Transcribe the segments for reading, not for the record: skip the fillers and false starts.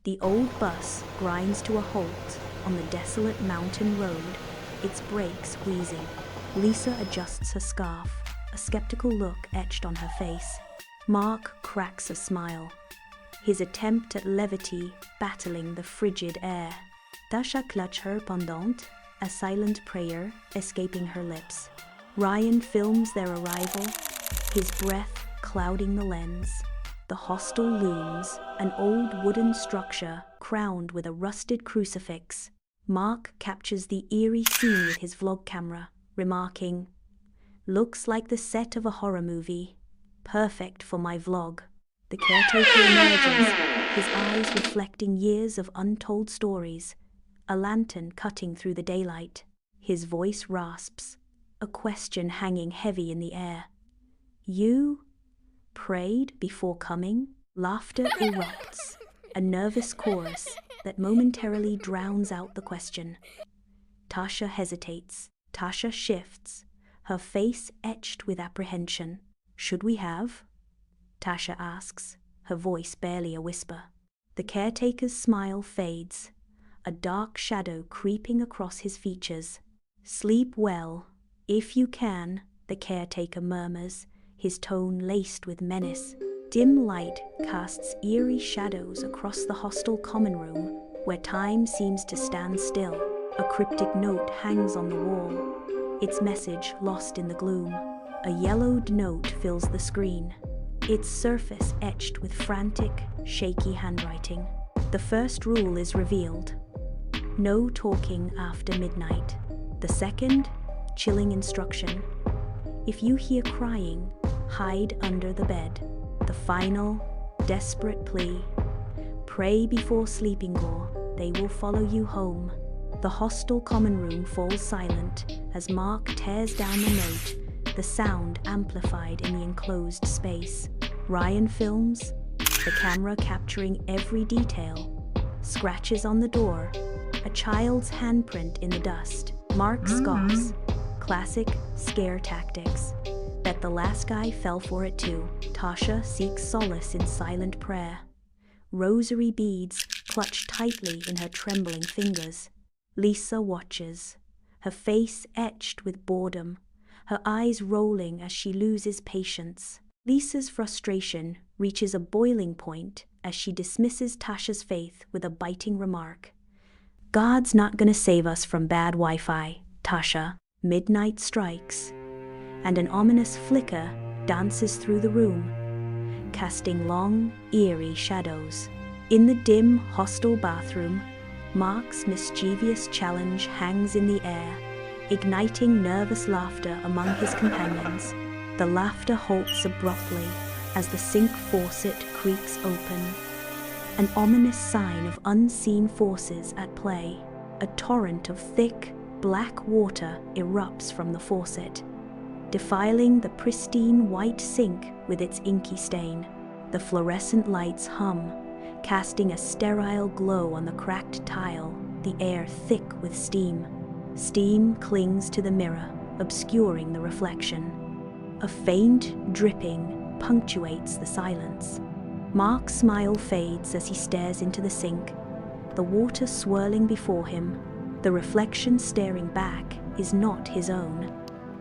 The old bus grinds to a halt on the desolate mountain road, its brakes squeezing. Lisa adjusts her scarf, a skeptical look etched on her face. Mark cracks a smile, his attempt at levity battling the frigid air. Tasha clutches her pendant, a silent prayer escaping her lips. Ryan films their arrival, his breath clouding the lens. The hostel looms, an old wooden structure crowned with a rusted crucifix. Mark captures the eerie scene with his vlog camera, remarking, "Looks like the set of a horror movie. Perfect for my vlog." The caretaker emerges, his eyes reflecting years of untold stories, a lantern cutting through the daylight. His voice rasps, a question hanging heavy in the air. "You prayed before coming?" Laughter erupts, a nervous chorus that momentarily drowns out the question. Tasha hesitates. Tasha shifts, her face etched with apprehension. "Should we have?" Tasha asks, her voice barely a whisper. The caretaker's smile fades, a dark shadow creeping across his features. "Sleep well, if you can," the caretaker murmurs, his tone laced with menace. Dim light casts eerie shadows across the hostel common room, where time seems to stand still. A cryptic note hangs on the wall, its message lost in the gloom. A yellowed note fills the screen, its surface etched with frantic, shaky handwriting. The first rule is revealed: no talking after midnight. The second, chilling instruction: if you hear crying, hide under the bed. The final, desperate plea: pray before sleeping, or they will follow you home. The hostel common room falls silent as Mark tears down the note, the sound amplified in the enclosed space. Ryan films, the camera capturing every detail. Scratches on the door, a child's handprint in the dust. Mark scoffs, classic scare tactics. Bet the last guy fell for it too. Tasha seeks solace in silent prayer, rosary beads clutched tightly in her trembling fingers. Lisa watches, her face etched with boredom, her eyes rolling as she loses patience. Lisa's frustration reaches a boiling point as she dismisses Tasha's faith with a biting remark. "God's not gonna save us from bad Wi-Fi, Tasha." Midnight strikes, and an ominous flicker dances through the room, casting long, eerie shadows. In the dim hostel bathroom, Mark's mischievous challenge hangs in the air, igniting nervous laughter among his companions. The laughter halts abruptly as the sink faucet creaks open, an ominous sign of unseen forces at play. A torrent of thick, black water erupts from the faucet, defiling the pristine white sink with its inky stain. The fluorescent lights hum, casting a sterile glow on the cracked tile, the air thick with steam. Steam clings to the mirror, obscuring the reflection. A faint dripping punctuates the silence. Mark's smile fades as he stares into the sink, the water swirling before him. The reflection staring back is not his own.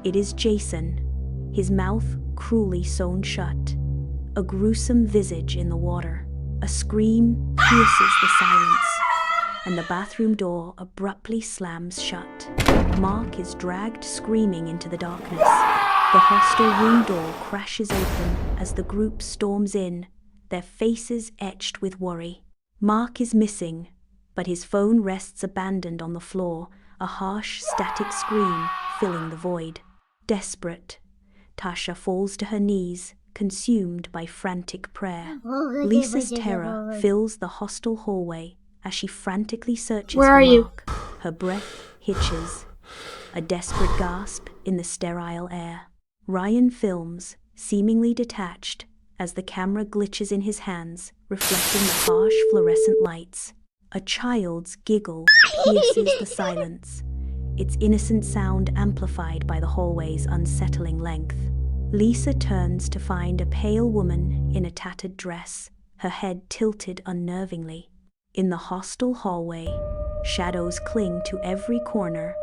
It is Jason, his mouth cruelly sewn shut, a gruesome visage in the water. A scream pierces the silence, and the bathroom door abruptly slams shut. Mark is dragged screaming into the darkness. The hostel room door crashes open as the group storms in, their faces etched with worry. Mark is missing, but his phone rests abandoned on the floor, a harsh, static scream filling the void. Desperate, Tasha falls to her knees, consumed by frantic prayer. Lisa's terror fills the hostel hallway as she frantically searches for Mark. Her breath hitches, a desperate gasp in the sterile air. Ryan films, seemingly detached, as the camera glitches in his hands, reflecting the harsh fluorescent lights. A child's giggle pierces the silence, its innocent sound amplified by the hallway's unsettling length. Lisa turns to find a pale woman in a tattered dress, her head tilted unnervingly. In the hostel hallway, shadows cling to every corner,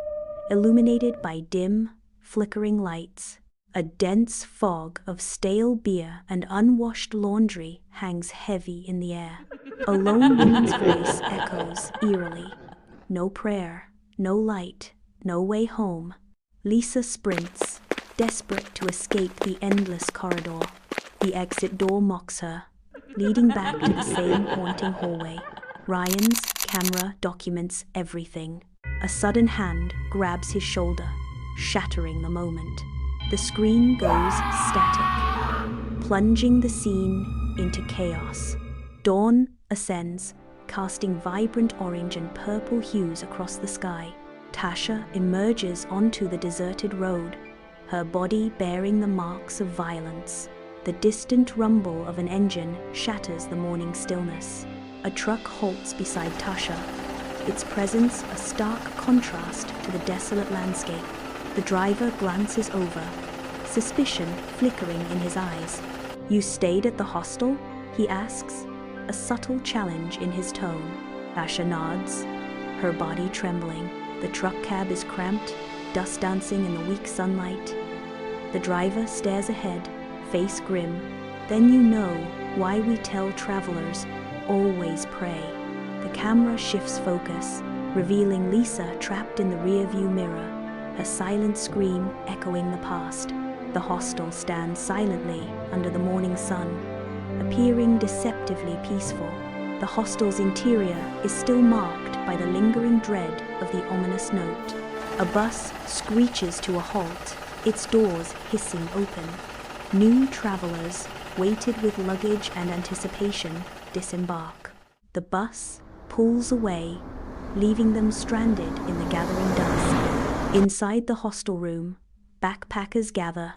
illuminated by dim, flickering lights. A dense fog of stale beer and unwashed laundry hangs heavy in the air. A lone woman's voice echoes eerily. No prayer, no light, no way home. Lisa sprints, desperate to escape the endless corridor. The exit door mocks her, leading back to the same haunting hallway. Ryan's camera documents everything. A sudden hand grabs his shoulder, shattering the moment. The screen goes static, plunging the scene into chaos. Dawn ascends, casting vibrant orange and purple hues across the sky. Tasha emerges onto the deserted road, her body bearing the marks of violence. The distant rumble of an engine shatters the morning stillness. A truck halts beside Tasha, its presence a stark contrast to the desolate landscape. The driver glances over, suspicion flickering in his eyes. "You stayed at the hostel?" he asks, a subtle challenge in his tone. Tasha nods, her body trembling. The truck cab is cramped, dust dancing in the weak sunlight. The driver stares ahead, face grim. "Then you know why we tell travelers, always pray." The camera shifts focus, revealing Lisa trapped in the rearview mirror, her silent scream echoing the past. The hostel stands silently under the morning sun, appearing deceptively peaceful. The hostel's interior is still marked by the lingering dread of the ominous note. A bus screeches to a halt, its doors hissing open. New travelers, weighted with luggage and anticipation, disembark. The bus pulls away, leaving them stranded in the gathering dusk. Inside the hostel room, backpackers gather,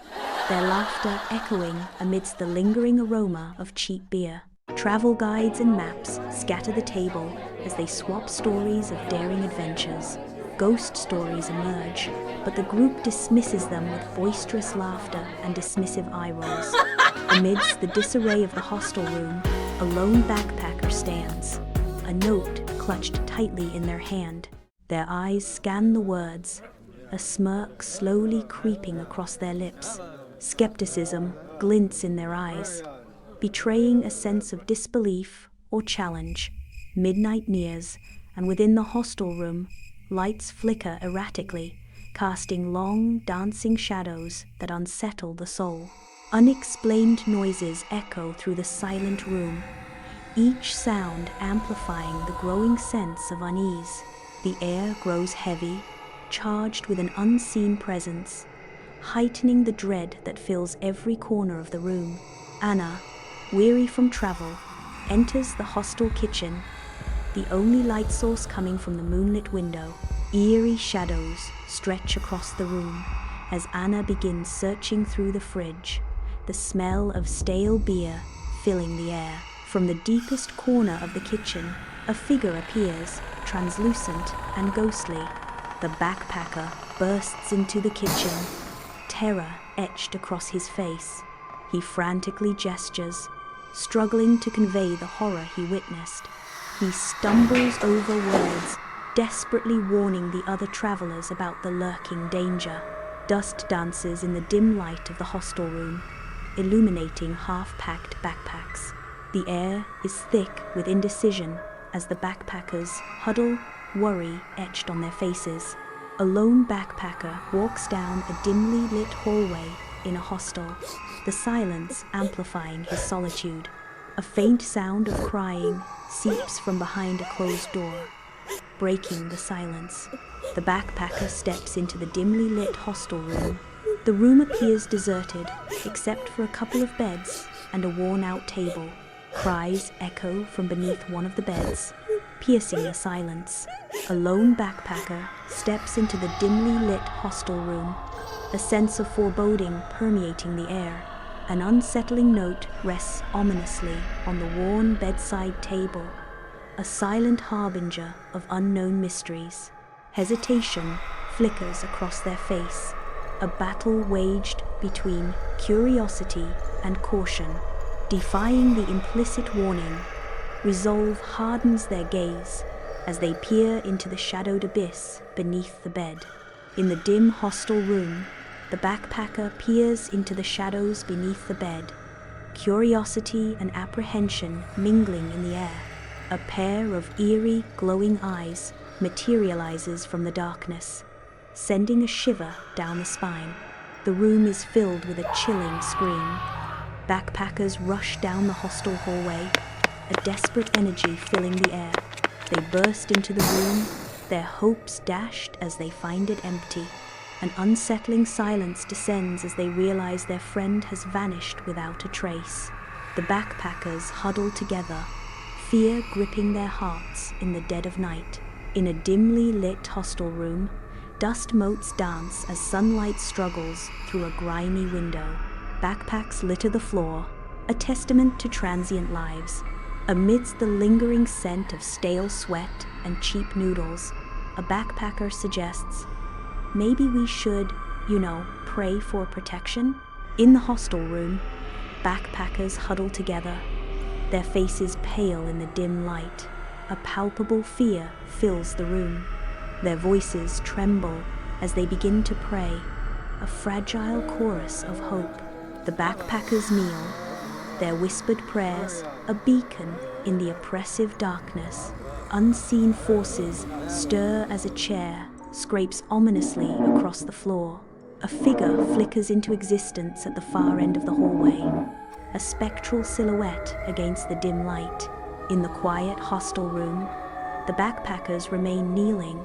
their laughter echoing amidst the lingering aroma of cheap beer. Travel guides and maps scatter the table as they swap stories of daring adventures. Ghost stories emerge, but the group dismisses them with boisterous laughter and dismissive eye rolls. Amidst the disarray of the hostel room, a lone backpacker stands, a note clutched tightly in their hand. Their eyes scan the words, a smirk slowly creeping across their lips. Skepticism glints in their eyes, betraying a sense of disbelief or challenge. Midnight nears, and within the hostel room, lights flicker erratically, casting long, dancing shadows that unsettle the soul. Unexplained noises echo through the silent room, each sound amplifying the growing sense of unease. The air grows heavy, charged with an unseen presence, heightening the dread that fills every corner of the room. Anna, weary from travel, enters the hostel kitchen, the only light source coming from the moonlit window. Eerie shadows stretch across the room as Anna begins searching through the fridge, the smell of stale beer filling the air. From the deepest corner of the kitchen, a figure appears, translucent and ghostly. The backpacker bursts into the kitchen, terror etched across his face. He frantically gestures, struggling to convey the horror he witnessed. He stumbles over words, desperately warning the other travelers about the lurking danger. Dust dances in the dim light of the hostel room, illuminating half-packed backpacks. The air is thick with indecision as the backpackers huddle, worry etched on their faces. A lone backpacker walks down a dimly lit hallway in a hostel, the silence amplifying his solitude. A faint sound of crying seeps from behind a closed door, breaking the silence. The backpacker steps into the dimly lit hostel room. The room appears deserted, except for a couple of beds and a worn-out table. Cries echo from beneath one of the beds, piercing the silence. A lone backpacker steps into the dimly lit hostel room, a sense of foreboding permeating the air. An unsettling note rests ominously on the worn bedside table, a silent harbinger of unknown mysteries. Hesitation flickers across their face, a battle waged between curiosity and caution. Defying the implicit warning, Resolve hardens their gaze as they peer into the shadowed abyss beneath the bed. In the dim hostel room, the backpacker peers into the shadows beneath the bed, curiosity and apprehension mingling in the air. A pair of eerie, glowing eyes materializes from the darkness, sending a shiver down the spine. The room is filled with a chilling scream. Backpackers rush down the hostel hallway, a desperate energy filling the air. They burst into the room, their hopes dashed as they find it empty. An unsettling silence descends as they realize their friend has vanished without a trace. The backpackers huddle together, fear gripping their hearts in the dead of night. In a dimly lit hostel room, dust motes dance as sunlight struggles through a grimy window. Backpacks litter the floor, a testament to transient lives. Amidst the lingering scent of stale sweat and cheap noodles, a backpacker suggests, maybe we should, pray for protection? In the hostel room, backpackers huddle together, their faces pale in the dim light. A palpable fear fills the room. Their voices tremble as they begin to pray, a fragile chorus of hope. The backpackers kneel, their whispered prayers a beacon in the oppressive darkness. Unseen forces stir as a chair scrapes ominously across the floor. A figure flickers into existence at the far end of the hallway, a spectral silhouette against the dim light. In the quiet hostel room, the backpackers remain kneeling,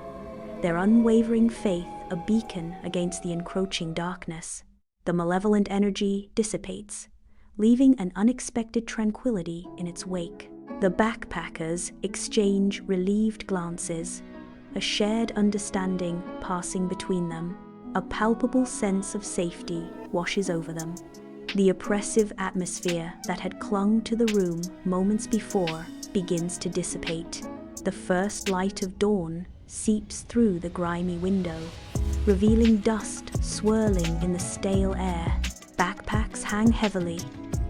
their unwavering faith a beacon against the encroaching darkness. The malevolent energy dissipates, leaving an unexpected tranquility in its wake. The backpackers exchange relieved glances, a shared understanding passing between them. A palpable sense of safety washes over them. The oppressive atmosphere that had clung to the room moments before begins to dissipate. The first light of dawn seeps through the grimy window, revealing dust swirling in the stale air. Backpacks hang heavily,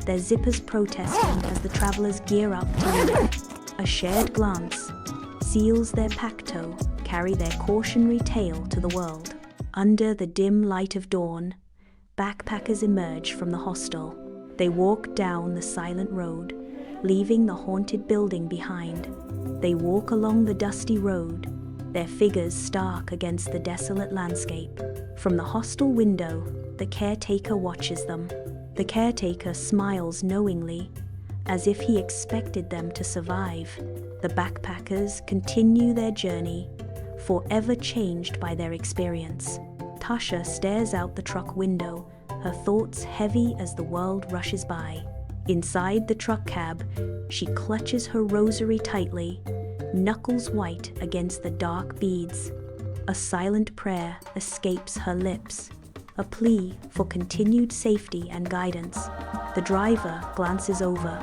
their zippers protesting as the travelers gear up to leave. A shared glance seals their pacto, carry their cautionary tale to the world. Under the dim light of dawn, backpackers emerge from the hostel. They walk down the silent road, leaving the haunted building behind. They walk along the dusty road, their figures stark against the desolate landscape. From the hostel window, the caretaker watches them. The caretaker smiles knowingly, as if he expected them to survive. The backpackers continue their journey, forever changed by their experience. Tasha stares out the truck window, her thoughts heavy as the world rushes by. Inside the truck cab, she clutches her rosary tightly, knuckles white against the dark beads. A silent prayer escapes her lips, a plea for continued safety and guidance. The driver glances over,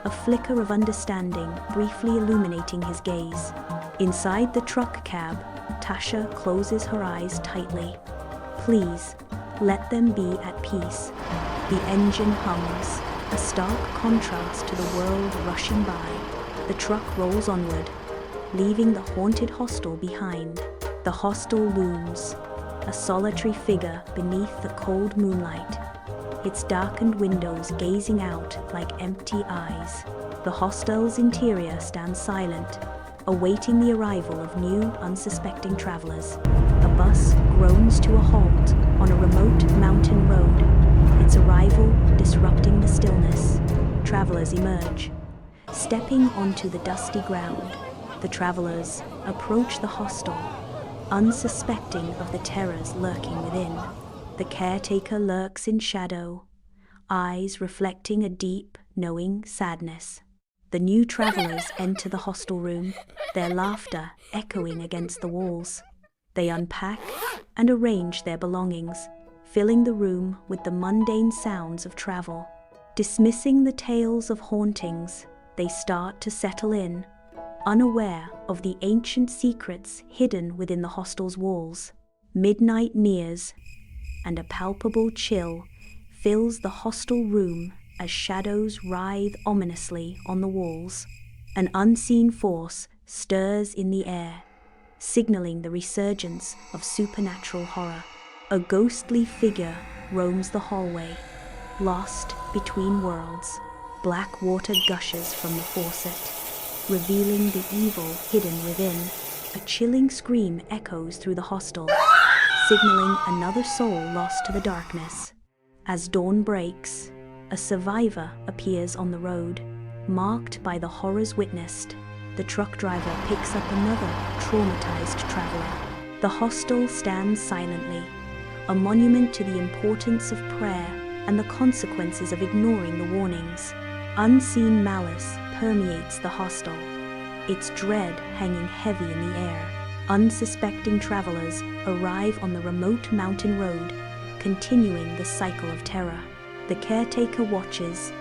a flicker of understanding briefly illuminating his gaze. Inside the truck cab, Tasha closes her eyes tightly. Please, let them be at peace. The engine hums, a stark contrast to the world rushing by. The truck rolls onward, leaving the haunted hostel behind. The hostel looms, a solitary figure beneath the cold moonlight, its darkened windows gazing out like empty eyes. The hostel's interior stands silent, awaiting the arrival of new, unsuspecting travelers. A bus groans to a halt on a remote mountain road, its arrival disrupting the stillness. Travelers emerge, stepping onto the dusty ground. The travelers approach the hostel, unsuspecting of the terrors lurking within. The caretaker lurks in shadow, eyes reflecting a deep, knowing sadness. The new travelers enter the hostel room, their laughter echoing against the walls. They unpack and arrange their belongings, filling the room with the mundane sounds of travel. Dismissing the tales of hauntings, they start to settle in, unaware of the ancient secrets hidden within the hostel's walls. Midnight nears, and a palpable chill fills the hostel room as shadows writhe ominously on the walls. An unseen force stirs in the air, signaling the resurgence of supernatural horror. A ghostly figure roams the hallway, lost between worlds. Black water gushes from the faucet, revealing the evil hidden within. A chilling scream echoes through the hostel, signaling another soul lost to the darkness. As dawn breaks, a survivor appears on the road, marked by the horrors witnessed. The truck driver picks up another traumatized traveler. The hostel stands silently, a monument to the importance of prayer and the consequences of ignoring the warnings. Unseen malice permeates the hostel, its dread hanging heavy in the air. Unsuspecting travelers arrive on the remote mountain road, continuing the cycle of terror. The caretaker watches,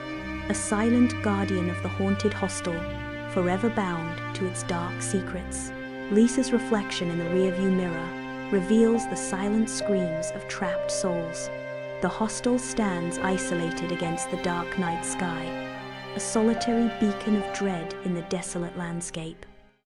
a silent guardian of the haunted hostel, forever bound to its dark secrets. Lisa's reflection in the rearview mirror reveals the silent screams of trapped souls. The hostel stands isolated against the dark night sky, a solitary beacon of dread in the desolate landscape.